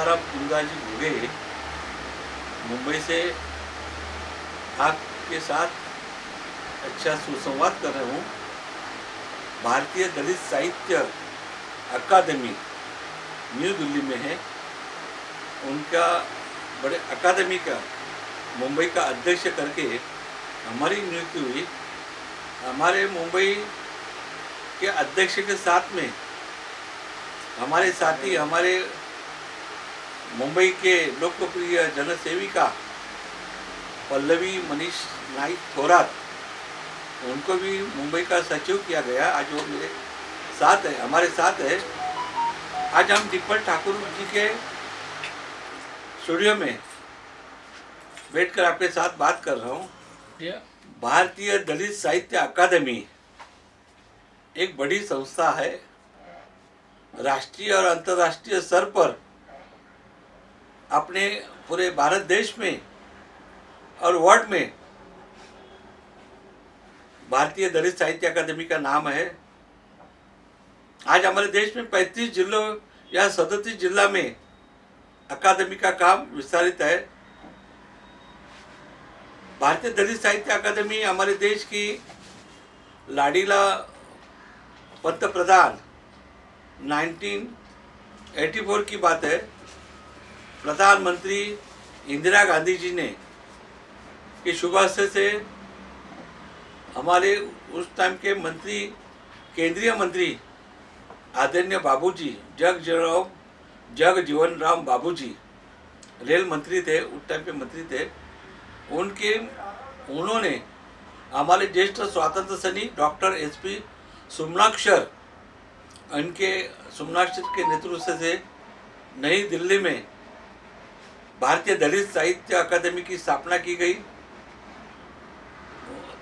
सीताराम पूंजाजी भूरे मुंबई से आपके साथ अच्छा सुसंवाद कर रहा हूँ। भारतीय दलित साहित्य अकादमी न्यू दिल्ली में है, उनका बड़े अकादमी का मुंबई का अध्यक्ष करके हमारी नियुक्ति हुई। हमारे मुंबई के अध्यक्ष के साथ में हमारे साथी, हमारे मुंबई के लोकप्रिय जनसेविका पल्लवी मनीष नाइक थोरात, उनको भी मुंबई का सचिव किया गया। आज वो मेरे साथ है, हमारे साथ है। आज हम दीपक ठाकुर जी के स्टूडियो में बैठकर आपके साथ बात कर रहा हूँ। भारतीय दलित साहित्य अकादमी एक बड़ी संस्था है, राष्ट्रीय और अंतर्राष्ट्रीय स्तर पर अपने पूरे भारत देश में और वर्ल्ड में भारतीय दलित साहित्य अकादमी का नाम है। आज हमारे देश में 35 जिलों या 37 जिला में अकादमी का काम विस्तारित है। भारतीय दलित साहित्य अकादमी हमारे देश की लाडीला पंत प्रधान 1984 की बात है, प्रधानमंत्री इंदिरा गांधी जी ने के शुभ हस्ते से हमारे उस टाइम के मंत्री, केंद्रीय मंत्री आदरणीय बाबूजी जगजीवन राम बाबूजी रेल मंत्री थे, उस टाइम के मंत्री थे। उन्होंने हमारे ज्येष्ठ स्वातंत्र सैनिक डॉक्टर SP सोमनाक्षर, उनके सोमनाक्षर के नेतृत्व से नई दिल्ली में भारतीय दलित साहित्य अकादमी की स्थापना की गई।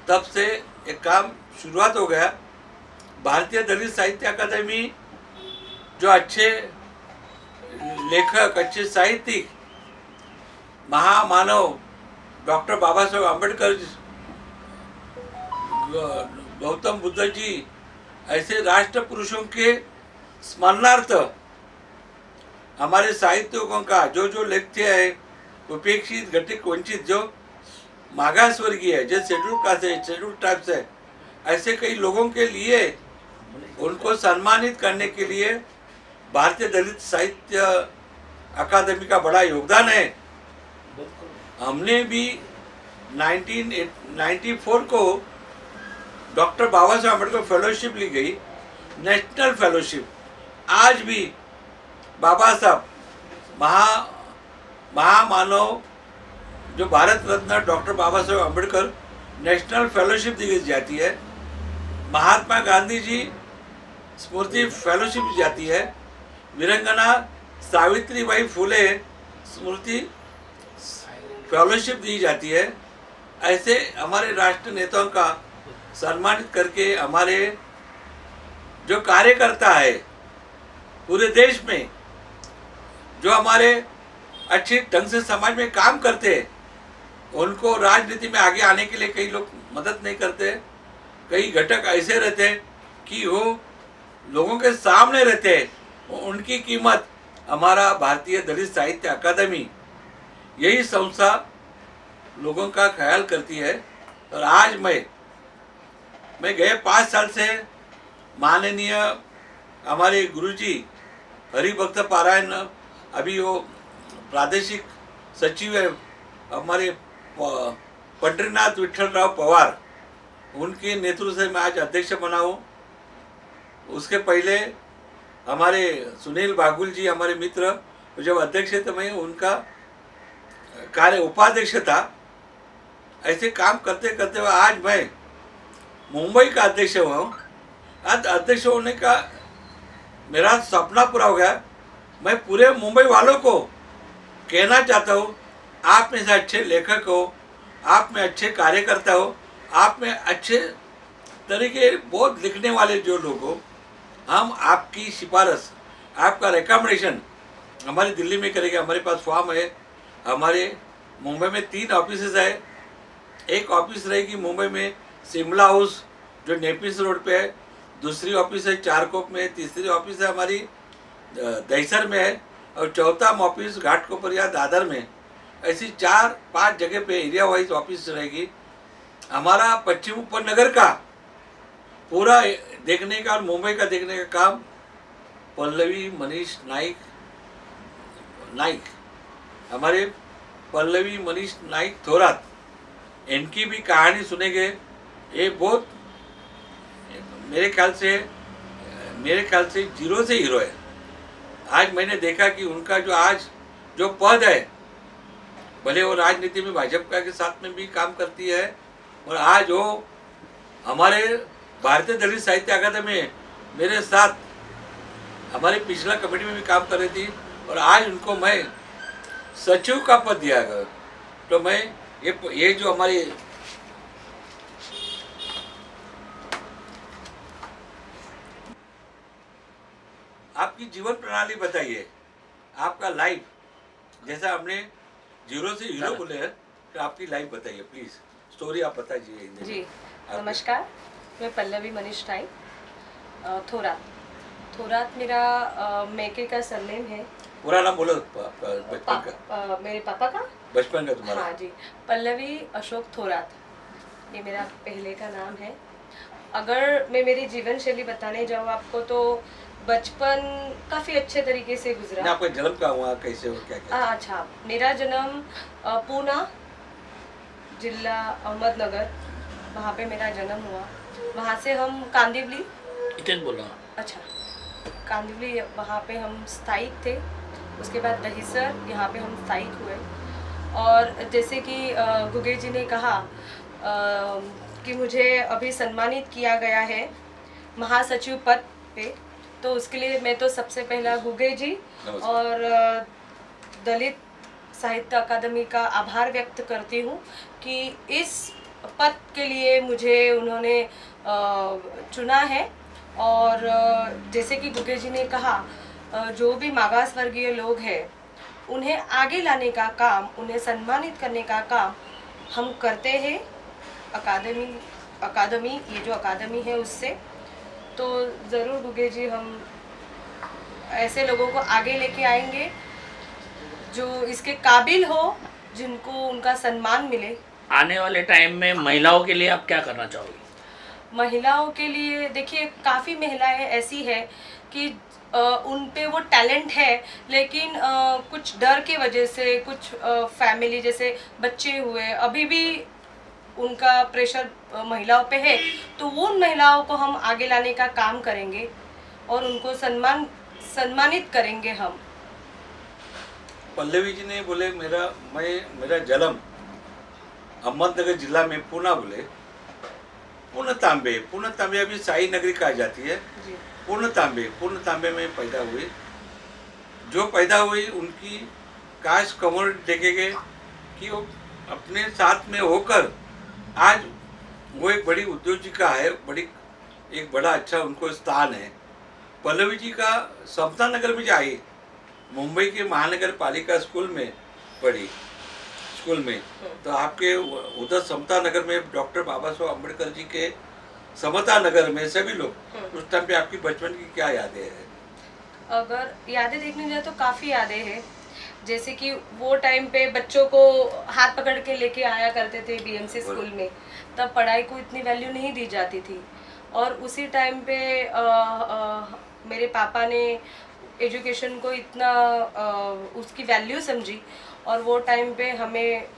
तब से एक काम शुरुआत हो गया। भारतीय दलित साहित्य अकादमी जो अच्छे लेखक, अच्छे साहित्यिक, महामानव डॉक्टर बाबा साहेब आम्बेडकर, गौतम बुद्ध जी, ऐसे राष्ट्र पुरुषों के स्मरणार्थ हमारे साहित्यकों का जो लेख्य है, उपेक्षित, घटित, वंचित, जो मागास वर्गीय है, जो शेड्यूल कास्ट है, शेड्यूल ट्राइब्स है, ऐसे कई लोगों के लिए उनको सम्मानित करने के लिए भारतीय दलित साहित्य अकादमी का बड़ा योगदान है। हमने भी 1994 को डॉक्टर बाबा साहेब आम्बेडकर फेलोशिप ली गई, नेशनल फेलोशिप। आज भी बाबा साहब महामानव जो Bharat Ratna doctor Baba Saheb Ambedkar national fellowship दी जाती है। महात्मा गांधी जी स्मृति फेलोशिप दी जाती है। वीरंगना सावित्रीबाई फुले स्मृति फेलोशिप दी जाती है। ऐसे हमारे राष्ट्र नेताओं का सम्मानित करके हमारे जो कार्यकर्ता है पूरे देश में, जो हमारे अच्छे ढंग से समाज में काम करते हैं, उनको राजनीति में आगे आने के लिए कई लोग मदद नहीं करते। कई घटक ऐसे रहते हैं कि वो लोगों के सामने रहते हैं, उनकी कीमत हमारा भारतीय दलित साहित्य अकादमी यही संस्था लोगों का ख्याल करती है। और आज मैं गए 5 साल से माननीय हमारे गुरुजी हरिभक्त पारायण, अभी वो प्रादेशिक सचिव है हमारे पंडरीनाथ विठलराव पवार, उनके नेतृत्व से मैं आज अध्यक्ष बना हूँ। उसके पहले हमारे सुनील बागुल जी, हमारे मित्र, जब अध्यक्ष थे, मैं उनका कार्य उपाध्यक्ष था। ऐसे काम करते करते आज मैं मुंबई का अध्यक्ष हुआ हूँ। आज अध्यक्ष होने का मेरा सपना पूरा हो गया। मैं पूरे मुंबई वालों को कहना चाहता हूँ, आप में से अच्छे लेखक हो, आप में अच्छे कार्यकर्ता हो, आप में अच्छे तरीके बहुत लिखने वाले जो लोग हो, हम आपकी सिफारिश, आपका रिकमेंडेशन हमारी दिल्ली में करेंगे। हमारे पास फॉर्म है। हमारे मुंबई में 3 ऑफिसेज है। एक ऑफिस रहेगी मुंबई में शिमला हाउस जो नेपिस रोड पे है, दूसरी ऑफिस है चारकोप में, तीसरी ऑफिस है हमारी दहीसर में है, और चौथा ऑफिस घाटकोपर या दादर में, ऐसी 4-5 जगह पे एरिया वाइज ऑफिस रहेगी। हमारा पश्चिम उपनगर का पूरा देखने का और मुंबई का देखने का काम पल्लवी मनीष नाइक हमारे पल्लवी मनीष नाइक थोरात, इनकी भी कहानी सुनेंगे। ये बहुत मेरे ख्याल से जीरो से हीरो है। आज मैंने देखा कि उनका आज जो पद है, भले वो राजनीति में भाजपा के साथ में भी काम करती है, और आज वो हमारे भारतीय दलित साहित्य अकादमी में मेरे साथ हमारे पिछला कमेटी में भी काम कर रही थी, और आज उनको मैं सचिव का पद दिया गया। तो मैं ये जो हमारी आपकी जीवन प्रणाली बताइए, आपका लाइफ, जैसा हमने जीरो से हीरो बोले हैं, तो आपकी लाइफ बताइए प्लीज, स्टोरी आप बताइए। जी नमस्कार, मैं पल्लवी मनीष नाइक थोरात मेरा मेके का सरनेम है। पूरा नाम बोलो बचपन का। मेरे पापा का बचपन का तुम्हारा? हाँ जी, पल्लवी अशोक थोरात, ये मेरा पहले का नाम है। अगर मैं मेरी जीवन शैली बताने जाऊँ आपको, तो बचपन काफ़ी अच्छे तरीके से गुजरा। आपका जन्म कहाँ हुआ, कैसे हो, क्या क्या? अच्छा, मेरा जन्म पूना जिला अहमदनगर, वहाँ पे मेरा जन्म हुआ। वहाँ से हम कांदिवली, इतने बोला। अच्छा, कांदिवली वहाँ पे हम स्थायिक थे। उसके बाद दहिसर, यहाँ पे हम स्थायिक हुए। और जैसे कि गुगे जी ने कहा कि मुझे अभी सम्मानित किया गया है महासचिव पद पे, तो उसके लिए मैं तो सबसे पहला गुगे जी और दलित साहित्य अकादमी का आभार व्यक्त करती हूँ कि इस पद के लिए मुझे उन्होंने चुना है। और जैसे कि गुगे जी ने कहा, जो भी मागास वर्गीय लोग हैं उन्हें आगे लाने का काम, उन्हें सम्मानित करने का काम हम करते हैं अकादमी, ये जो अकादमी है उससे। तो ज़रूर गुगे जी, हम ऐसे लोगों को आगे लेके आएंगे जो इसके काबिल हो, जिनको उनका सम्मान मिले। आने वाले टाइम में महिलाओं के लिए आप क्या करना चाहोगे? महिलाओं के लिए देखिए, काफ़ी महिलाएं ऐसी है कि उन पे वो टैलेंट है, लेकिन कुछ डर के वजह से, कुछ फैमिली जैसे बच्चे हुए, अभी भी उनका प्रेशर महिलाओं पे है। तो वो उन महिलाओं को हम आगे लाने का काम करेंगे और उनको सम्मानित करेंगे हम। पल्लवी जी ने बोले मेरा जन्म अहमदनगर जिला में पूना बोले, पूर्ण तांबे अभी साई नगरी कहा जाती है। पूर्ण तांबे में पैदा हुई। जो पैदा हुई उनकी कास्ट कम्युनिटी देखेंगे कि वो अपने साथ में होकर आज वो एक बड़ी उद्योजिका है, एक बड़ा अच्छा उनको स्थान है। पल्लवी जी का समता नगर में आई, मुंबई के महानगर पालिका स्कूल में पढ़ी। तो आपके उधर समता नगर में डॉक्टर बाबा साहब अम्बेडकर जी के समता नगर में सभी लोग, उस टाइम पे आपकी बचपन की क्या यादें हैं? अगर यादें देखने जाए तो काफ़ी यादें हैं। जैसे कि वो टाइम पे बच्चों को हाथ पकड़ के लेके आया करते थे बीएमसी स्कूल में, तब पढ़ाई को इतनी वैल्यू नहीं दी जाती थी। और उसी टाइम पे मेरे पापा ने एजुकेशन को इतना उसकी वैल्यू समझी, और वो टाइम पे हमें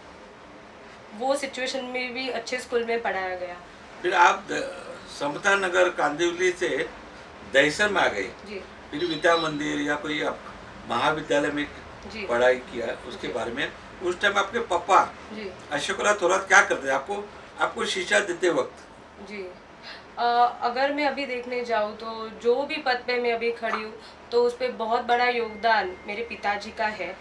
वो सिचुएशन में भी अच्छे स्कूल में पढ़ाया गया। फिर आप समता नगर कांदिवली से दहिसर में आ गए, फिर विद्या मंदिर या कोई आप महाविद्यालय में पढ़ाई किया, उसके बारे में। उस टाइम आपके पापा अशोकराव थोरात क्या करते थे आपको शिक्षा देते वक्त? जी, अगर मैं अभी देखने जाऊँ तो जो भी पद पे मैं अभी खड़ी हूँ, तो उस पर बहुत बड़ा योगदान मेरे पिताजी का है।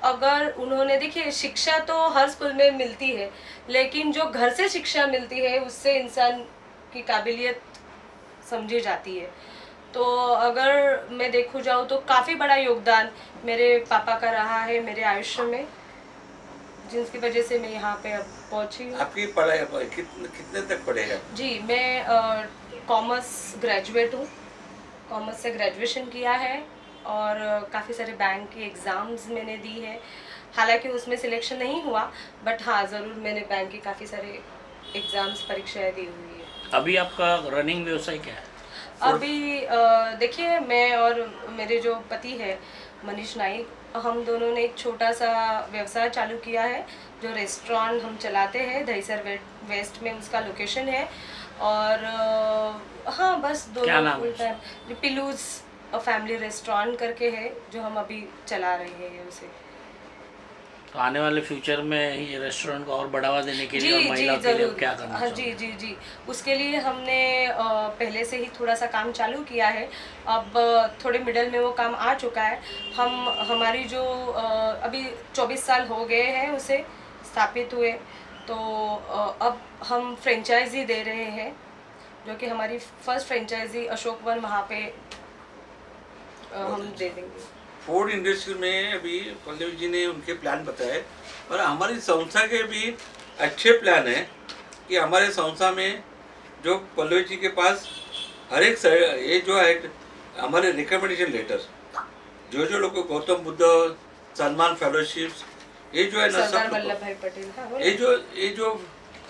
अगर उन्होंने, देखिए, शिक्षा तो हर स्कूल में मिलती है, लेकिन जो घर से शिक्षा मिलती है उससे इंसान की काबिलियत समझी जाती है। तो अगर मैं देखूँ जाऊँ तो काफ़ी बड़ा योगदान मेरे पापा का रहा है मेरे आयुष्य में, जिसकी वजह से मैं यहाँ पे अब पहुँची हूँ। आपकी पढ़ाई कितने तक पढ़ेगा? जी, मैं कॉमर्स ग्रेजुएट हूँ, कॉमर्स से ग्रेजुएशन किया है और काफ़ी सारे बैंक की एग्ज़ाम्स मैंने दी है। हालांकि उसमें सिलेक्शन नहीं हुआ, बट हाँ ज़रूर मैंने बैंक की काफ़ी सारे एग्ज़ाम्स परीक्षाएं दी हुई है। अभी आपका रनिंग व्यवसाय क्या है? अभी देखिए, मैं और मेरे जो पति है मनीष नाइक, हम दोनों ने एक छोटा सा व्यवसाय चालू किया है, जो रेस्टोरेंट हम चलाते हैं। दहीसर वेस्ट में उसका लोकेशन है। और हाँ बस क्या दोनों नाम है फुल टाइम पिलूज फैमिली रेस्टोरेंट करके है, जो हम अभी चला रहे हैं उसे। तो आने वाले फ्यूचर में ये रेस्टोरेंट को और बढ़ावा देने के लिए जी और जी महिलाओं के लिए ज़रूर। आप क्या करना हाँ चाहोगे? जी जी जी, उसके लिए हमने पहले से ही थोड़ा सा काम चालू किया है। अब थोड़े मिडल में वो काम आ चुका है। हमारी जो अभी 24 साल हो गए हैं उसे स्थापित हुए, तो अब हम फ्रेंचाइजी दे रहे हैं, जो कि हमारी फर्स्ट फ्रेंचाइजी अशोक वन वहाँ पे हम दे देंगे। फूड इंडस्ट्री में अभी पल्लवी जी ने उनके प्लान बताए, और हमारी संस्था के भी अच्छे प्लान हैं कि हमारे संस्था में जो पल्लवी जी के पास हर एक ये जो है हमारे रिकमेंडेशन लेटर, जो लोग को गौतम बुद्ध सम्मान फेलोशिप्स, ये जो है ना सरदार सब वल्लभ भाई पटेल। हाँ ये जो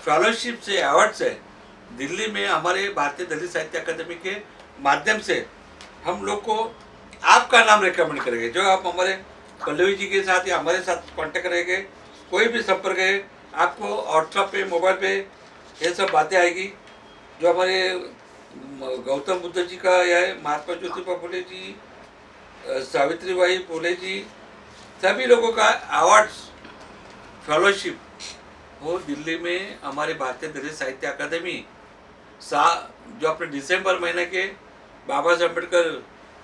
फेलोशिप से अवार्ड्स है दिल्ली में हमारे भारतीय दलित साहित्य अकादमी के माध्यम से हम लोग को आपका नाम रिकमेंड करेंगे। जो आप हमारे पल्लवी जी के साथ या हमारे साथ कांटेक्ट करेंगे, कोई भी संपर्क है, आपको व्हाट्सएप पे मोबाइल पे ये सब बातें आएगी। जो हमारे गौतम बुद्ध जी का या महात्मा ज्योतिबा फुले जी, सावित्रीबाई फुले जी, सभी लोगों का अवार्ड्स फेलोशिप वो दिल्ली में हमारे भारतीय दलित साहित्य अकादमी जो अपने दिसंबर महीने के बाबा साहब अम्बेडकर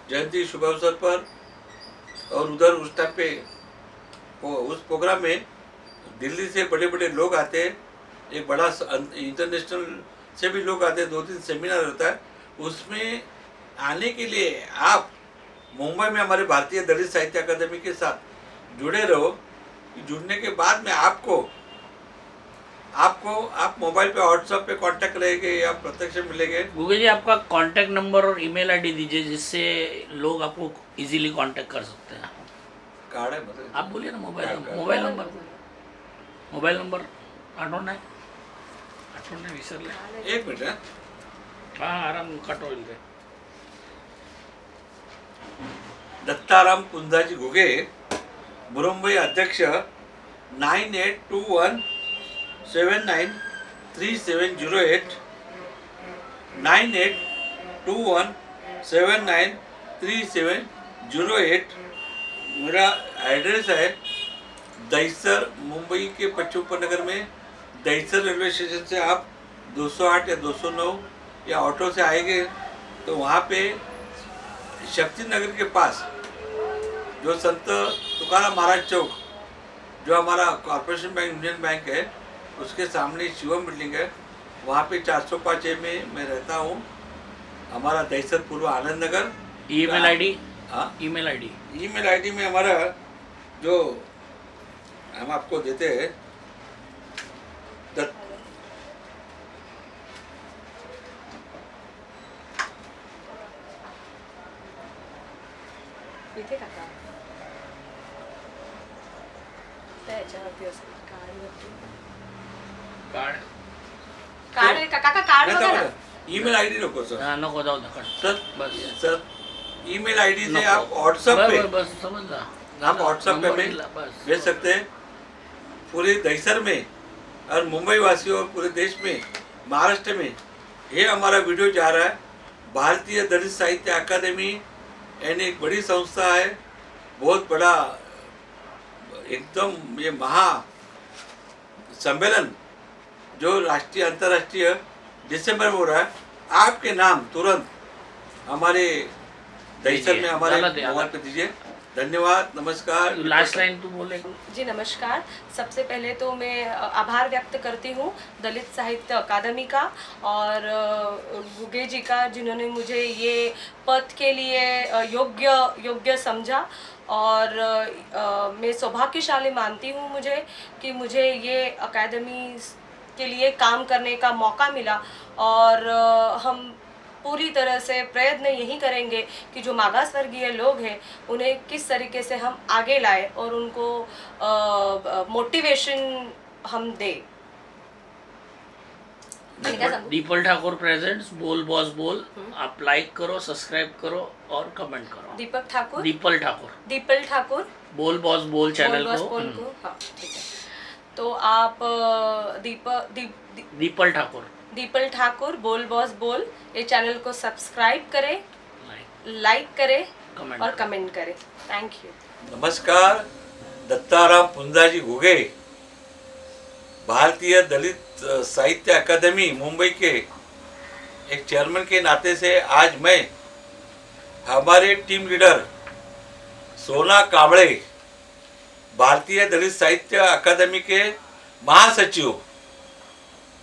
जयंती शुभ अवसर पर, और उधर उस टाइम पे उस प्रोग्राम में दिल्ली से बड़े बड़े लोग आते हैं, एक बड़ा इंटरनेशनल से भी लोग आते हैं, 2-3 सेमिनार होता है। उसमें आने के लिए आप मुंबई में हमारे भारतीय दलित साहित्य अकादमी के साथ जुड़े रहो। जुड़ने के बाद में आपको आप मोबाइल पे व्हाट्सएप पे कांटेक्ट करेंगे या प्रत्यक्ष मिलेंगे। गूगल जी, आपका कांटेक्ट नंबर और ईमेल आईडी दीजिए, जिससे लोग आपको इजीली कांटेक्ट कर सकते हैं। कार्ड है मतलब आप बोलिए ना, मोबाइल कार्ड। मोबाइल नंबर आठवणे विसरले। एक मिनट है। हाँ, आराम कट होईल ते. दत्ताराम कुंजाजी घुगे, मुंबई अध्यक्ष, 9821793708, 9821793708। मेरा एड्रेस है दहीसर, मुंबई के पश्चिम उपनगर में। दहीसर रेलवे स्टेशन से आप 208 या 209 या ऑटो से आएंगे तो वहाँ पे शक्ति नगर के पास जो संत तुकाराम महाराज चौक, जो हमारा कॉर्पोरेशन बैंक यूनियन बैंक है, उसके सामने शिवम बिल्डिंग है, वहाँ पे 405 में मैं रहता हूँ। हमारा दहीसर पूर्व आनंद नगर। Email ID? हाँ, ईमेल आईडी में हमारा जो हम आपको देते हैं इथे काका त्याच्यावरती असते कार्डवरती. कार्ड कार्ड आहे का काका? कार्ड बघा ना. ईमेल आईडी नको सर। हाँ, नको जाऊ दे, कट. सर ईमेल आईडी से नको. आप व्हाट्सएप पे बस समजला. आप व्हाट्सएप पे नंबर में दिला, बस. भेज सकते हैं। पूरे दहीसर में और मुंबई वासियों और पूरे देश में, महाराष्ट्र में ये हमारा वीडियो जा रहा है। भारतीय दलित साहित्य अकादमी यानी एक बड़ी संस्था है, बहुत बड़ा एकदम ये महा सम्मेलन जो राष्ट्रीय अंतर्राष्ट्रीय दिसंबर में हो रहा है। आपके नाम तुरंत हमारे दहीसर में हमारे आला दे, आला. मोबाइल पे दीजिए। धन्यवाद, नमस्कार। लास्ट लाइन तू बोले. जी नमस्कार। सबसे पहले तो मैं आभार व्यक्त करती हूँ दलित साहित्य अकादमी का और गुगे जी का, जिन्होंने मुझे ये पद के लिए योग्य समझा। और मैं सौभाग्यशाली मानती हूँ कि मुझे ये अकादमी के लिए काम करने का मौका मिला। और हम पूरी तरह से प्रयत्न यही करेंगे कि जो मागास वर्गीय लोग हैं उन्हें किस तरीके से हम आगे लाए और उनको मोटिवेशन हम दें। मैंने क्या समझा? दीपल ठाकुर प्रेजेंट्स बोल बॉस बोल, आप लाइक करो, सब्सक्राइब करो और कमेंट करो। दीपल ठाकुर बोल बॉस बोल चैनल बोल बॉस को, बोल को, हाँ ठीक है। तो आप दीपल ठाकुर बोल बॉस बोल ये चैनल को सब्सक्राइब करें, लाइक करें और कमेंट करें। Thank you. नमस्कार, दत्ताराम पुंजाजी घुगे, भारतीय दलित साहित्य अकादमी मुंबई के एक चेयरमैन के नाते से आज मैं हमारे टीम लीडर सोना कांबळे, भारतीय दलित साहित्य अकादमी के महासचिव,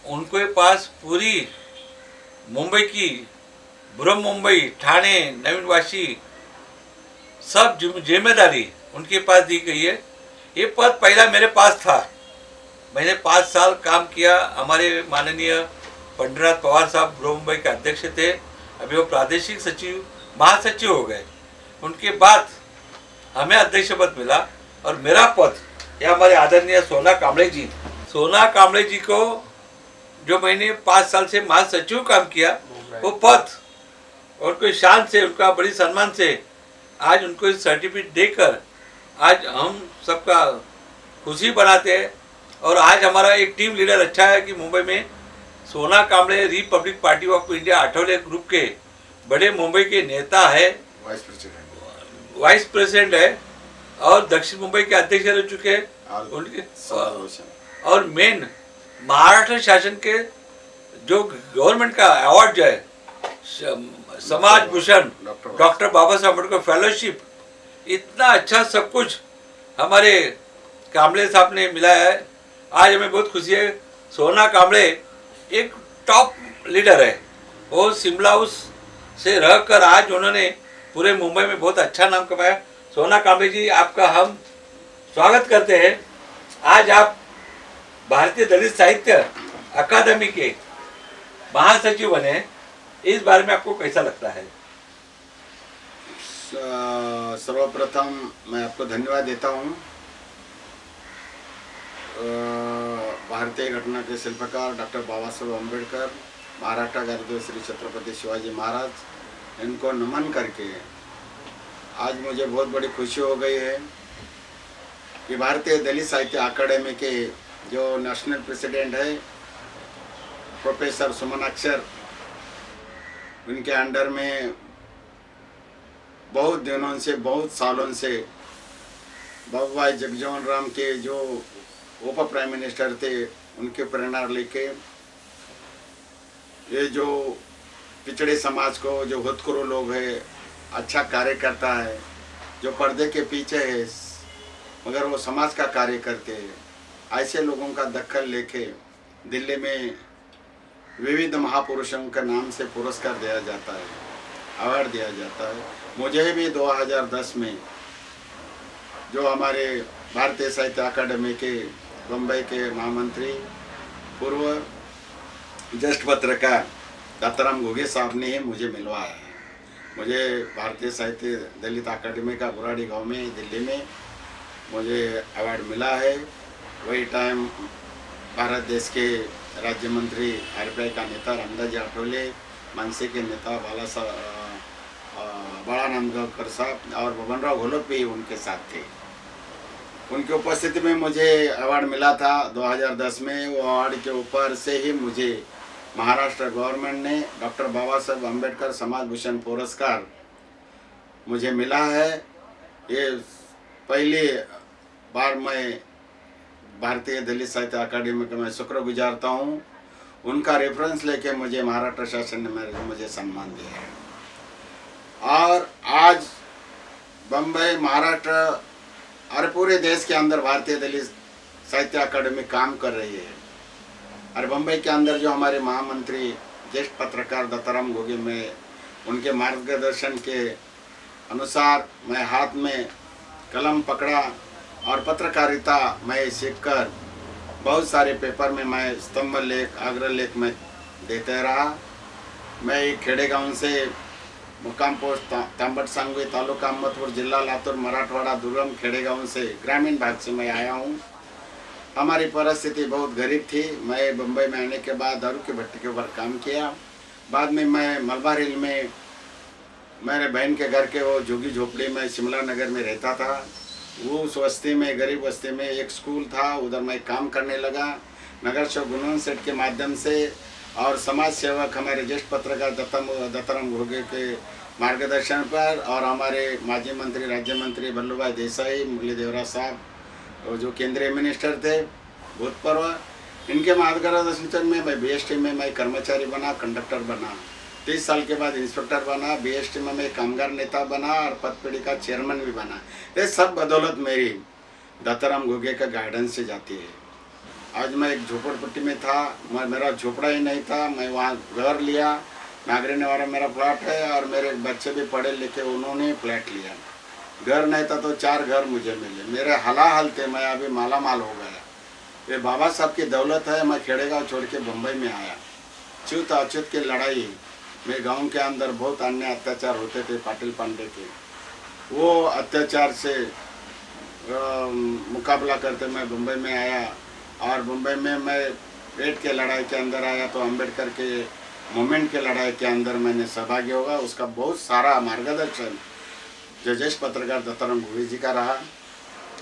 उनके पास पूरी मुंबई की बृहन मुंबई, ठाणे, नवीन वाशी सब जिम्मेदारी उनके पास दी गई है। ये पद पहला मेरे पास था, मैंने 5 साल काम किया। हमारे माननीय पंडितनाथ पवार साहब बृहन मुंबई के अध्यक्ष थे, अभी वो प्रादेशिक सचिव महासचिव हो गए। उनके बाद हमें अध्यक्ष पद मिला और मेरा पद ये हमारे आदरणीय सोना कांबळे जी को जो मैंने 5 साल से महासचिव काम किया, वो पद और कोई शान से, उनका बड़ी सम्मान से आज उनको सर्टिफिकेट देकर आज हम सबका खुशी बनाते हैं। और आज हमारा एक टीम लीडर अच्छा है कि मुंबई में सोना Kamble Republic party of India Athawale group के बड़े मुंबई के नेता है, वाइस प्रेसिडेंट है और दक्षिण मुंबई के अध्यक्ष रह चुके हैं उनके, और मेन महाराष्ट्र शासन के जो गवर्नमेंट का अवार्ड जो है समाज भूषण डॉक्टर बाबा साहब अम्बेडकर फेलोशिप, इतना अच्छा सब कुछ हमारे कांबळे साहब ने मिला है। आज हमें बहुत खुशी है। सोना कांबळे एक टॉप लीडर है, वो शिमला हाउस से रहकर आज उन्होंने पूरे मुंबई में बहुत अच्छा नाम कमाया। सोना कांबळे जी, आपका हम स्वागत करते हैं। आज आप भारतीय दलित साहित्य अकादमी के महासचिव बने, इस बारे में आपको कैसा लगता है? सर्वप्रथम मैं आपको धन्यवाद देता हूँ। भारतीय घटना के शिल्पकार डॉक्टर बाबा साहब अम्बेडकर, महाराष्ट्र गार्जियन श्री छत्रपति शिवाजी महाराज, इनको नमन करके आज मुझे बहुत बड़ी खुशी हो गई है कि भारतीय दलित साहित्य अकादमी के जो नेशनल प्रेसिडेंट है प्रोफेसर सुमनाक्षर, उनके अंडर में बहुत दिनों से, बहुत सालों से बाबू भाई जगजीवन राम के जो उप प्राइम मिनिस्टर थे, उनके प्रेरणा लेके ये जो पिछड़े समाज को जो होतकरू लोग है, अच्छा कार्य करता है, जो पर्दे के पीछे है मगर वो समाज का कार्य करते हैं, ऐसे लोगों का दखल लेके दिल्ली में विविध महापुरुषों के नाम से पुरस्कार दिया जाता है, अवार्ड दिया जाता है। मुझे भी 2010 में जो हमारे भारतीय साहित्य अकादमी के बम्बई के महामंत्री, पूर्व ज्येष्ठ पत्रकार दत्ताराम घुगे साहब ने मुझे मिलवाया है। मुझे भारतीय साहित्य दलित अकादमी का बुराड़ी गांव में दिल्ली में मुझे अवार्ड मिला है। वही टाइम भारत देश के राज्य मंत्री आरपीआई का नेता रामदास आठवले, मनसे के नेता बड़ा नामगांवकर साहब और बबनराव घोलप भी उनके साथ थे। उनकी उपस्थिति में मुझे अवार्ड मिला था 2010 में। वो अवार्ड के ऊपर से ही मुझे महाराष्ट्र गवर्नमेंट ने डॉक्टर बाबा साहब अम्बेडकर समाज भूषण पुरस्कार मुझे मिला है। ये पहली बार मैं भारतीय दलित साहित्य अकादमी का मैं शुक्र गुजारता हूँ। उनका रेफरेंस लेके मुझे महाराष्ट्र शासन ने मुझे सम्मान दिया है। और आज बम्बई, महाराष्ट्र और पूरे देश के अंदर भारतीय दलित साहित्य अकादमी काम कर रही है। और बम्बई के अंदर जो हमारे महामंत्री ज्येष्ठ पत्रकार दत्ताराम घुगे, में उनके मार्गदर्शन के अनुसार मैं हाथ में कलम पकड़ा और पत्रकारिता मैं सीखकर बहुत सारे पेपर में मैं स्तंभ लेख, अग्रलेख में देते रहा। मैं खेड़े गांव से मुकाम पोस्ट तांबट सांगवी तालुका अहमदपुर जिला लातूर मराठवाड़ा दुर्गम खेड़े गांव से ग्रामीण भाग से मैं आया हूँ। हमारी परिस्थिति बहुत गरीब थी। मैं बम्बई में आने के बाद दारू की भट्टी के ऊपर काम किया। बाद में मैं मलबार हिल में मेरे बहन के घर के वो झुग्गी झोपड़ी में शिमला नगर में रहता था। वो उस बस्ती में गरीब बस्ती में एक स्कूल था, उधर मैं काम करने लगा। नगर सेवक गुणवंत सेठ के माध्यम से और समाज सेवक हमारे ज्येष्ठ पत्रकार दत्ताराम घोगे के मार्गदर्शन पर और हमारे माजी मंत्री राज्य मंत्री बल्लूभाई देसाई, मुरली देवरा साहब और जो केंद्रीय मिनिस्टर थे भूतपूर्व, इनके मार्गदर्शन में मैं बीएसटी में मैं कर्मचारी बना, कंडक्टर बना। 30 साल के बाद इंस्पेक्टर बना, बीएसटी में मैं कामगार नेता बना और पद पीढ़ी का चेयरमैन भी बना। ये सब बदौलत मेरी दत्ताराम घोगे का गाइडेंस से जाती है। आज मैं एक झोपड़पट्टी में था, मेरा झोपड़ा ही नहीं था, मैं वहाँ घर लिया। नागरी निवारा मेरा फ्लैट है और मेरे बच्चे भी पढ़े लिखे, उन्होंने फ्लैट लिया। घर नहीं था तो 4 घर मुझे मिले। मेरे हलाहल थे, मैं अभी माला माल हो गया। ये बाबा साहब की दौलत है। मैं खेड़ेगांव छोड़ के बम्बई में आया। च्युत अच्युत की लड़ाई मेरे गांव के अंदर बहुत अन्य अत्याचार होते थे, पाटिल पांडे के, वो अत्याचार से मुकाबला करते मैं बम्बई में आया। और बम्बई में मैं पेट के लड़ाई के अंदर आया तो अम्बेडकर के मूवमेंट के लड़ाई के अंदर मैंने सहभागी होगा। उसका बहुत सारा मार्गदर्शन जो ज्येष्ठ पत्रकार दत्ताराम घोगे जी का रहा।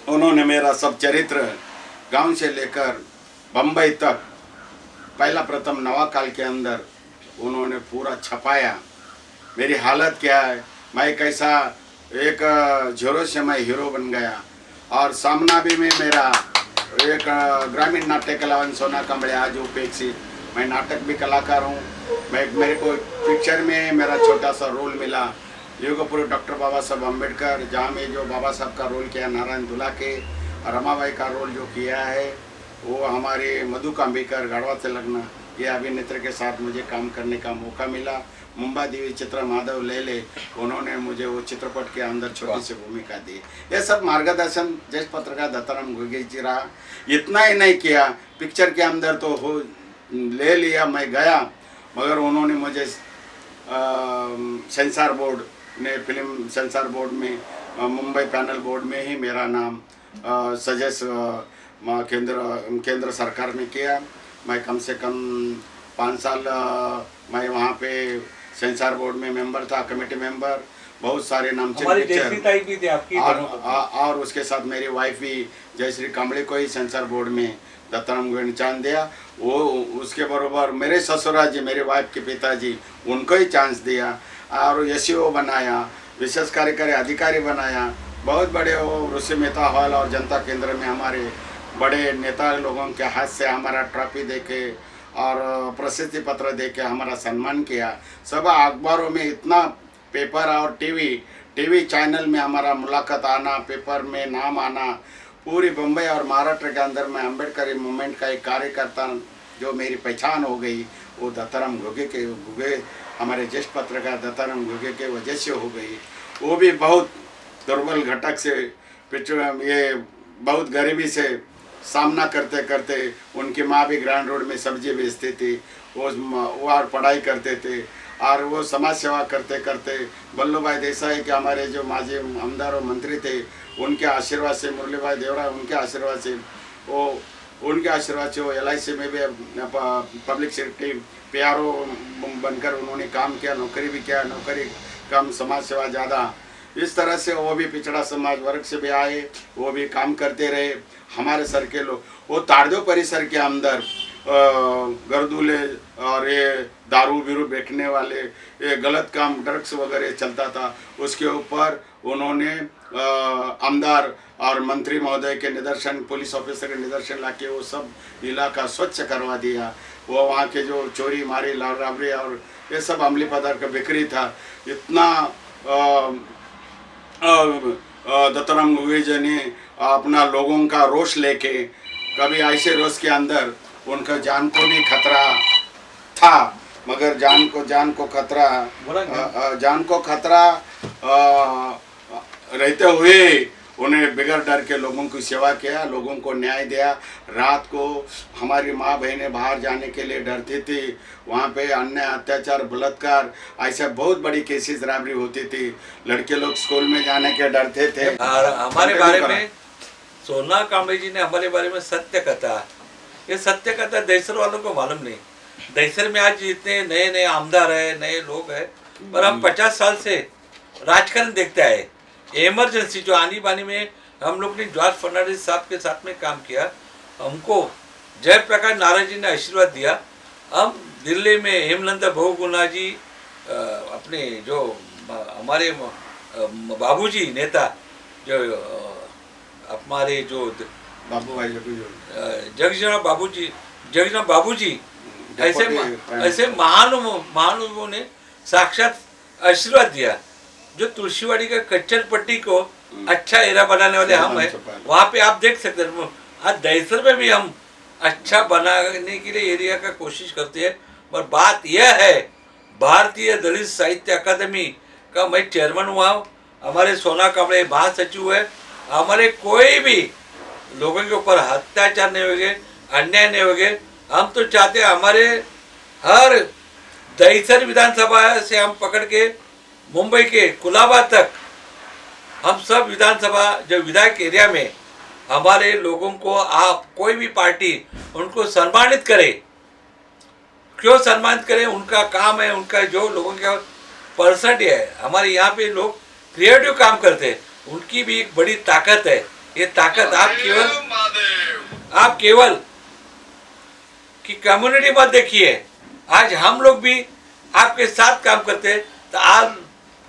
उन्होंने मेरा सब चरित्र गांव से लेकर बम्बई तक पहला प्रथम नवाकाल के अंदर उन्होंने पूरा छपाया। मेरी हालत क्या है, मैं कैसा एक झोरो से मैं हीरो बन गया। और सामना भी में मेरा एक ग्रामीण नाट्य कलावन सोना कमड़े आज उपेक्षित, मैं नाटक भी कलाकार हूँ। मेरे को पिक्चर में मेरा छोटा सा रोल मिला, युगपुरुष डॉक्टर बाबा साहब अम्बेडकर, जहाँ में जो बाबा साहब का रोल किया नारायण दुला के, रमाबाई का रोल जो किया है वो हमारे मधु कांबीकर गाड़वा से लगना, ये अभिनेत्री के साथ मुझे काम करने का मौका मिला। मुंबा देवी चित्र माधव लेले, उन्होंने मुझे वो चित्रपट के अंदर छोटी सी भूमिका दी। ये सब मार्गदर्शन ज्येष्ठ पत्रकार दत्ताराम घोगे जी रहा। इतना ही नहीं किया, पिक्चर के अंदर तो हो ले लिया, मैं गया, मगर उन्होंने मुझे सेंसर बोर्ड ने फिल्म सेंसर बोर्ड में मुंबई पैनल बोर्ड में ही मेरा नाम सदस्य केंद्र सरकार में किया। मैं कम से कम 5 साल मैं वहाँ पे सेंसर बोर्ड में मेंबर था, कमेटी मेंबर। बहुत सारे नामचीन पिक्चर भी थी आपकी और उसके साथ मेरी वाइफ भी जयश्री कांबळे को ही सेंसर बोर्ड में दत्ताराम घोगे ने चांस दिया। वो उसके बरोबर मेरे ससुरा जी, मेरे वाइफ के पिताजी, उनको ही चांस दिया और एसईओ बनाया, विशेष कार्यकारी अधिकारी बनाया। बहुत बड़े वो ऋषि मेहता हॉल और जनता केंद्र में हमारे बड़े नेता लोगों के हाथ से हमारा ट्रॉफी देके और प्रसिद्धि पत्र देके हमारा सम्मान किया। सब अखबारों में इतना पेपर और टीवी चैनल में हमारा मुलाकात आना, पेपर में नाम आना, पूरी बम्बई और महाराष्ट्र के अंदर में अम्बेडकर मूवमेंट का एक कार्यकर्ता जो मेरी पहचान हो गई, वो दत्ताराम घोगे हमारे ज्येष्ठ पत्रकार दत्ताराम घोगे के वजह से हो गई। वो भी बहुत दुर्बल घटक से ये बहुत गरीबी से सामना करते करते, उनकी माँ भी ग्रांड रोड में सब्जी बेचती थी, वो और पढ़ाई करते थे और वो समाज सेवा करते करते बल्लूभाई देसाई के हमारे जो माजी आमदार और मंत्री थे, उनके आशीर्वाद से, मुरली भाई देवरा उनके आशीर्वाद से, वो LIC में भी पब्लिक सेक्रेटरी PRO बनकर उन्होंने काम किया, नौकरी भी किया, नौकरी कम समाज सेवा ज़्यादा। इस तरह से वो भी पिछड़ा समाज वर्ग से भी आए, वो भी काम करते रहे। हमारे सर के लोग वो ताड़देव परिसर के अंदर गर्दूले और ये दारू बीरू बेचने वाले, ये गलत काम ड्रग्स वगैरह चलता था, उसके ऊपर उन्होंने आमदार और मंत्री महोदय के निदर्शन, पुलिस ऑफिसर के निदर्शन लाके वो सब इलाका स्वच्छ करवा दिया। वो वहाँ के जो चोरी मारी लावराबरी और ये सब अमली पदार्थ का बिक्री था, इतना दत्ताराम घोगे जी ने अपना लोगों का रोष लेके, कभी ऐसे रोष के अंदर उनका जान को भी खतरा था, मगर जान को खतरा रहते हुए उन्हें बिगड़ डर के लोगों की सेवा किया, लोगों को न्याय दिया। रात को हमारी माँ बहनें बाहर जाने के लिए डरती थी, वहाँ पे अन्याय, अत्याचार, बलात्कार, ऐसे बहुत बड़ी केसेस राबरी होती थी। लड़के लोग स्कूल में जाने के डरते थे। और हमारे बारे में सोना कांबळे जी ने हमारे बारे में सत्य कथा, ये सत्य कथा दहिसर वालों को मालूम नहीं। दहिसर में आज जितने नए नए आमदार है, नए लोग हैं, पर हम 50 साल से राजकारण देखते आए। इमरजेंसी जो आनी बानी में हम लोग ने जॉर्ज फर्नांडिस साहब के साथ में काम किया, हमको जयप्रकाश नारायण जी ने आशीर्वाद दिया। हम दिल्ली में हेमलंत बहुगुणा जी, अपने जो हमारे बाबूजी नेता, जो हमारे जो बाबू भाई जगजीवन बाबूजी ऐसे महानुभावों ने साक्षात आशीर्वाद दिया। जो तुलसीवाड़ी का कच्चर पट्टी को अच्छा एरिया बनाने वाले हम हैं, वहाँ पे आप देख सकते हैं। आज दहिसर में भी हम अच्छा बनाने के लिए एरिया का कोशिश करते हैं। पर बात यह है, भारतीय दलित साहित्य अकादमी का मैं चेयरमैन हुआ हूँ, हमारे सोना कांबळे महासचिव है। हमारे कोई भी लोगों के ऊपर अत्याचार नहीं होंगे, अन्याय नहीं होंगे। हम तो चाहते हैं हमारे हर दहिसर विधानसभा से हम पकड़ के मुंबई के कुलाबा तक, हम सब विधानसभा जो विधायक एरिया में हमारे लोगों को, आप कोई भी पार्टी उनको सम्मानित करे। क्यों सम्मानित करें? उनका काम है, उनका जो लोगों का परसेंट है। हमारे यहाँ पे लोग क्रिएटिव काम करते हैं, उनकी भी एक बड़ी ताकत है। ये ताकत आप केवल कि कम्युनिटी मत देखिए, आज हम लोग भी आपके साथ काम करते हैं। तो आज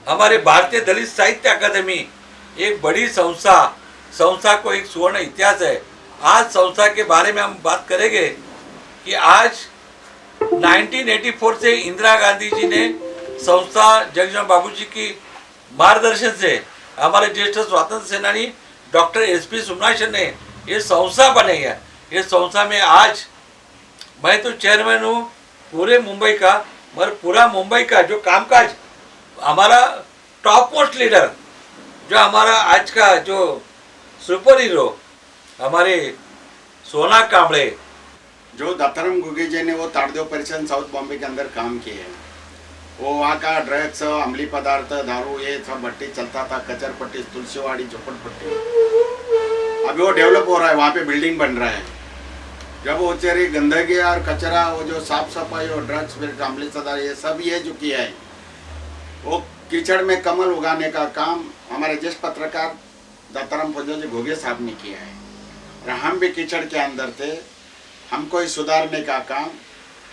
हमारे भारतीय दलित साहित्य अकादमी एक बड़ी संस्था को एक सुवर्ण इतिहास है। आज संस्था के बारे में हम बात करेंगे कि आज 1984 से इंदिरा गांधी जी ने संस्था जगजीवन बाबूजी की मार्गदर्शन से हमारे ज्येष्ठ स्वातंत्र सेनानी डॉक्टर एसपी सुब्रमण्यम ने ये संस्था बनाई है। ये संस्था में आज मैं तो चेयरमैन हूँ पूरे मुंबई का, मगर पूरा मुंबई का जो कामकाज हमारा टॉप मोस्ट लीडर, जो हमारा आज का जो सुपर हीरो हमारे सोना कांबळे, जो दत्ताराम गुगे जी ने वो ताड़देव परिषद साउथ बॉम्बे के अंदर काम किए हैं। वो वहाँ का ड्रग्स, अम्लीय पदार्थ, दारू, ये सब भट्टी चलता था, कचर पट्टी, तुलसीवाड़ी, झोपड़पट्टी। अभी वो डेवलप हो रहा है, वहाँ पे बिल्डिंग बन रहा है। जब वो चेरी गंदगी और कचरा, वो जो साफ सफाई और ड्रग्स, फिर अम्लीय पदार्थ, ये सब ये जो किया है, वो कीचड़ में कमल उगाने का काम हमारे ज्येष्ठ पत्रकार दत्ताराम जी घुगे साहब ने किया है। और हम भी कीचड़ के अंदर थे, हमको ही सुधारने का काम।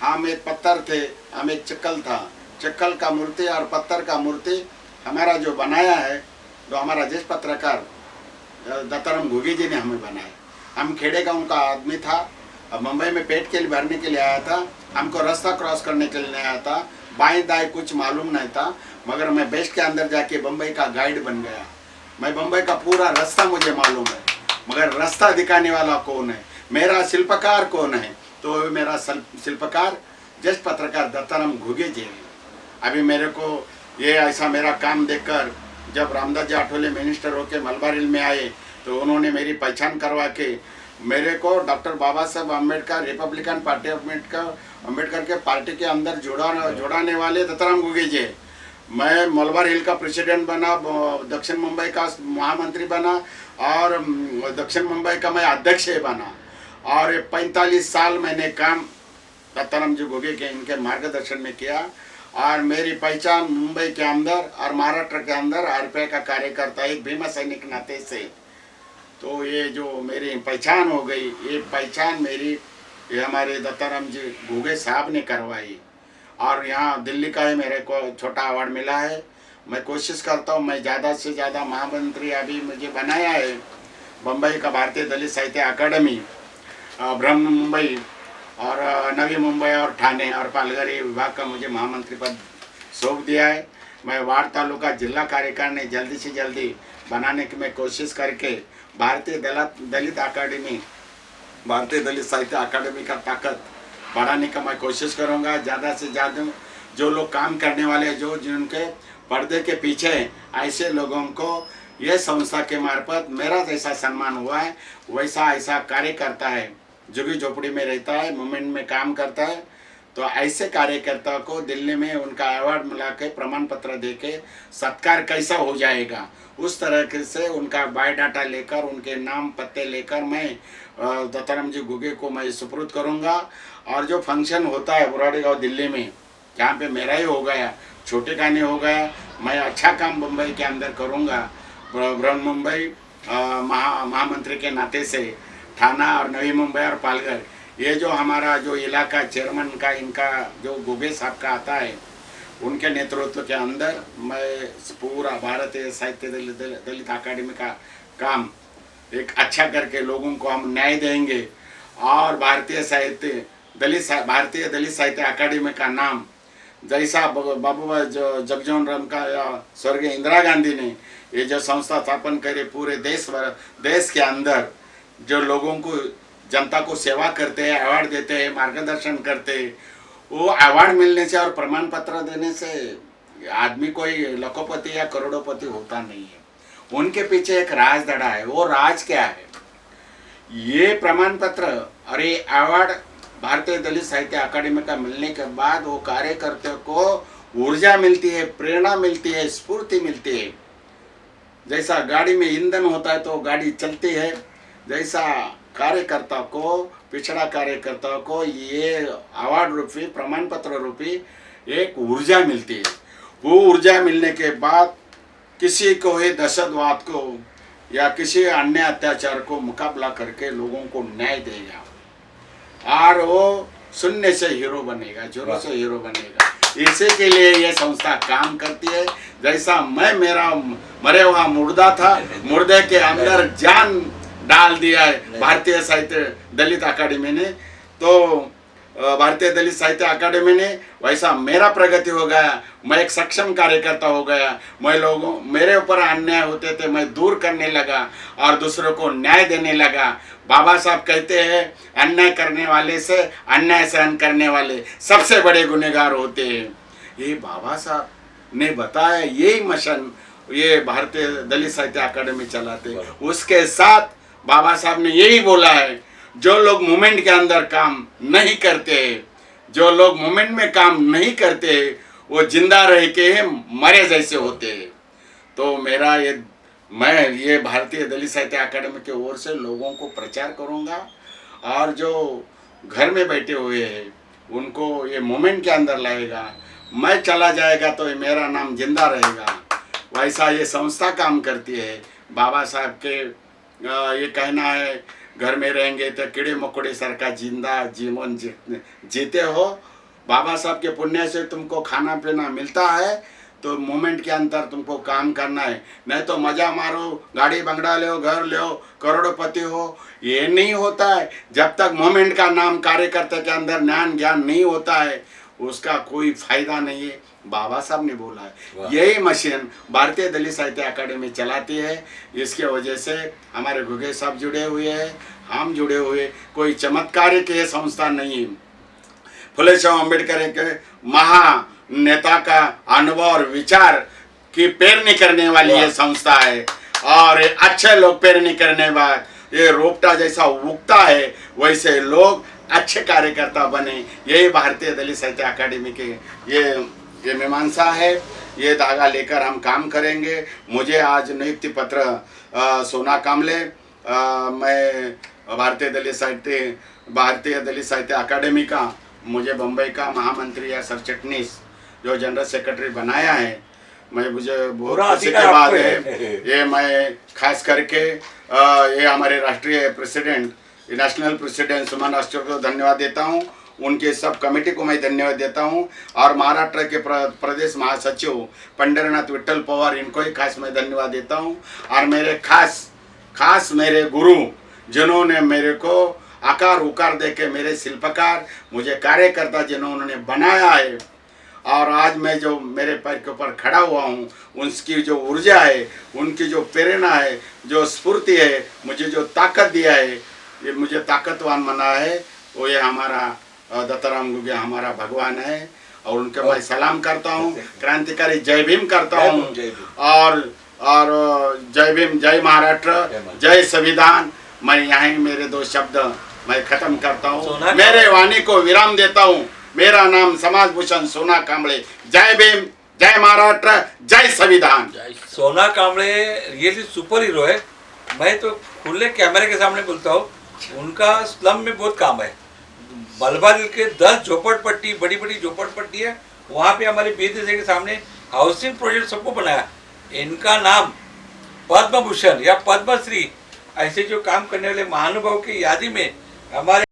हम एक पत्थर थे, हम एक चक्कल था, चक्कल का मूर्ति और पत्थर का मूर्ति हमारा जो बनाया है, जो हमारा ज्येष्ठ पत्रकार दत्ताराम घुगे जी ने हमें बनाया। हम खेड़े गाँव का आदमी था, अब मुंबई में पेट के लिए भरने के लिए आया था। हमको रास्ता क्रॉस करने के लिए नहीं आया था, बाएं दाएं कुछ मालूम नहीं था, मगर मैं बेस्ट के अंदर जाके बम्बई का गाइड बन गया। मैं बम्बई का पूरा रास्ता मुझे मालूम है, मगर रास्ता दिखाने वाला कौन है, मेरा शिल्पकार कौन है? तो मेरा शिल्पकार ज्येष्ठ पत्रकार दत्ताराम घुगे जी है। अभी मेरे को ये ऐसा मेरा काम देखकर जब रामदास जी आठवले मिनिस्टर होके मलबार हिल में आए, तो उन्होंने मेरी पहचान करवा के मेरे को डॉक्टर बाबा साहब अम्बेडकर, रिपब्लिकन पार्टी अम्बेडकर के पार्टी के अंदर जोड़ाने वाले दत्ताराम घुगे जी। मैं मलबार हिल का प्रेसिडेंट बना, दक्षिण मुंबई का महामंत्री बना, और दक्षिण मुंबई का मैं अध्यक्ष बना। और 45 साल मैंने काम दत्ताराम जी घुगे के इनके मार्गदर्शन में किया। और मेरी पहचान मुंबई के अंदर और महाराष्ट्र के अंदर आरपीआई का कार्यकर्ता, एक भीमा सैनिक नाते से, तो ये जो मेरी पहचान हो गई, ये पहचान मेरी ये हमारे दत्ताराम जी घुगे साहब ने करवाई। और यहाँ दिल्ली का ही मेरे को छोटा अवार्ड मिला है। मैं कोशिश करता हूँ, मैं ज़्यादा से ज़्यादा महामंत्री अभी मुझे बनाया है बम्बई का भारतीय दलित साहित्य अकादमी, ब्रह्म मुंबई और नवी मुंबई और ठाणे और पालघर विभाग का मुझे महामंत्री पद सौंप दिया है। मैं वार्ड तालुका जिला कार्यकारिणी जल्दी से जल्दी बनाने की मैं कोशिश करके भारतीय दलित अकादमी, भारतीय दलित साहित्य अकादमी का ताकत बढ़ाने का मैं कोशिश करूँगा। ज़्यादा से ज़्यादा जो लोग काम करने वाले, जो जिनके पर्दे के पीछे ऐसे लोगों को यह संस्था के मार्फत मेरा जैसा सम्मान हुआ है, वैसा ऐसा कार्य करता है, झुग्गी झोपड़ी में रहता है, मूवमेंट में काम करता है, तो ऐसे कार्यकर्ता को दिल्ली में उनका अवार्ड मिला के प्रमाण पत्र दे के सत्कार कैसा हो जाएगा, उस तरह से उनका बायोडाटा लेकर उनके नाम पत्ते लेकर मैं दत्ताराम जी घुगे को मैं सुपुर्द करूंगा। और जो फंक्शन होता है बुराड़ी गांव दिल्ली में, जहाँ पे मेरा ही हो गया, छोटे का नहीं हो गया, मैं अच्छा काम मुंबई के अंदर करूंगा। बृहन मुंबई महामंत्री के नाते से थाना और नवी मुंबई और पालघर, ये जो हमारा जो इलाका चेयरमैन का इनका जो घुगे साहब का आता है, उनके नेतृत्व के अंदर मैं पूरा भारतीय साहित्य दलित अकादमी का काम एक अच्छा करके लोगों को हम न्याय देंगे। और भारतीय दलित साहित्य अकादमी का नाम जैसा बाबू जगजीवन राम का या स्वर्गीय इंदिरा गांधी ने ये जो संस्था स्थापन करे, पूरे देश के अंदर जो लोगों को जनता को सेवा करते हैं, अवार्ड देते हैं, मार्गदर्शन करते हैं, वो अवार्ड मिलने से और प्रमाण पत्र देने से आदमी कोई लखोपति या करोड़ोपति होता नहीं है। उनके पीछे एक राज दड़ा है। वो राज क्या है? ये प्रमाण पत्र और ये अवार्ड भारतीय दलित साहित्य अकादमी का मिलने के बाद वो कार्यकर्ता को ऊर्जा मिलती है, प्रेरणा मिलती है, स्फूर्ति मिलती है। जैसा गाड़ी में ईंधन होता है तो गाड़ी चलती है, जैसा कार्यकर्ता को, पिछड़ा कार्यकर्ता को ये अवार्ड रूपी, प्रमाण पत्र रूपी एक ऊर्जा मिलती है। वो ऊर्जा मिलने के बाद किसी को ये दहशतवाद को या किसी अन्य अत्याचार को मुकाबला करके लोगों को न्याय देगा और वो शून्य से हीरो बनेगा, जीरो से हीरो बनेगा। इसी के लिए ये संस्था काम करती है। जैसा मैं मेरा मरे हुआ मुर्दा था, मुर्दे के अंदर जान डाल दिया है भारतीय साहित्य दलित अकादमी ने, तो भारतीय दलित साहित्य अकादमी ने, वैसा मेरा प्रगति हो गया। मैं एक सक्षम कार्यकर्ता हो गया। मैं लोगों मेरे ऊपर अन्याय होते थे मैं दूर करने लगा और दूसरों को न्याय देने लगा। बाबा साहब कहते हैं अन्याय करने वाले से अन्याय सहन करने वाले सबसे बड़े गुनहगार होते हैं। ये बाबा साहब ने बताया, यही मिशन ये भारतीय दलित साहित्य अकादमी चलाते। उसके साथ बाबा साहब ने यही बोला है, जो लोग मूवमेंट के अंदर काम नहीं करते, जो लोग मूवमेंट में काम नहीं करते, वो जिंदा रह के मरे जैसे होते। तो मेरा मैं ये भारतीय दलित साहित्य अकादमी की ओर से लोगों को प्रचार करूंगा और जो घर में बैठे हुए हैं उनको ये मूवमेंट के अंदर लाएगा। मैं चला जाएगा तो मेरा नाम जिंदा रहेगा। वैसा ये संस्था काम करती है। बाबा साहब के ये कहना है, घर में रहेंगे तो कीड़े मकोड़े सर का जिंदा जीवन जीते हो। बाबा साहब के पुण्य से तुमको खाना पीना मिलता है, तो मूवमेंट के अंदर तुमको काम करना है। नहीं तो मजा मारो, गाड़ी बंगड़ा लो, घर लो, करोड़पति हो, ये नहीं होता है। जब तक मूवमेंट का नाम कार्यकर्ता के अंदर ज्ञान नहीं होता है, उसका कोई फायदा नहीं है। बाबा साहब ने बोला है। यही मशीन भारतीय दलित साहित्य अकादमी चलाती है। इसके वजह से हमारे घुगे साहब जुड़े हुए हैं, हम जुड़े हुए। कोई चमत्कारिक ये संस्था नहीं। फुले शाह अम्बेडकर के महानेता का अनुभव और विचार की पेरनी करने वाली ये संस्था है। और अच्छे लोग पेरनी करने बाद ये रोपटा जैसा उगता है, वैसे लोग अच्छे कार्यकर्ता बने। यही भारतीय दलित साहित्य अकादमी के ये मीमांसा है। ये धागा लेकर हम काम करेंगे। मुझे आज नियुक्ति पत्र सोना कामले, मैं भारतीय दलित साहित्य अकादमी का, मुझे बम्बई का महामंत्री या सरचिटनीस जो जनरल सेक्रेटरी बनाया है, मुझे बहुत खुशी की बात है। ये मैं खास करके ये हमारे राष्ट्रीय प्रेसिडेंट, नेशनल प्रेसिडेंट सुमन अस्टर को धन्यवाद देता हूँ। उनके सब कमेटी को मैं धन्यवाद देता हूँ। और महाराष्ट्र के प्रदेश महासचिव पंढरीनाथ विट्ठल पवार, इनको ही खास मैं धन्यवाद देता हूँ। और मेरे खास मेरे गुरु, जिन्होंने मेरे को आकार उकार दे के, मेरे शिल्पकार, मुझे कार्यकर्ता जिन्होंने बनाया है, और आज मैं जो मेरे पैर के ऊपर खड़ा हुआ हूँ, उनकी जो ऊर्जा है, उनकी जो प्रेरणा है, जो स्फूर्ति है, मुझे जो ताकत दिया है, ये मुझे ताकतवान बना है, वो ये हमारा दत्ताराम घुगे हमारा भगवान है। और उनके मैं सलाम करता हूँ, क्रांतिकारी जय भीम करता हूँ। और और जय भीम, जय महाराष्ट्र, जय संविधान। मैं यहीं मेरे 2 शब्द मैं खत्म करता हूँ, मेरे वाणी को विराम देता हूँ। मेरा नाम समाज भूषण सोना कांबळे। जय भीम, जय महाराष्ट्र, जय संविधान। सोना कांबळे रियली सुपर हीरो है। मैं तो खुले कैमरे के सामने बोलता हूँ, उनका स्लम में बहुत काम है। बलबाल के 10 झोपड़पट्टी, बड़ी बड़ी झोपड़पट्टी है, वहाँ पे हमारे बीर के सामने हाउसिंग प्रोजेक्ट सबको बनाया। इनका नाम पद्म भूषण या पद्मश्री ऐसे जो काम करने वाले महानुभाव की यादी में हमारे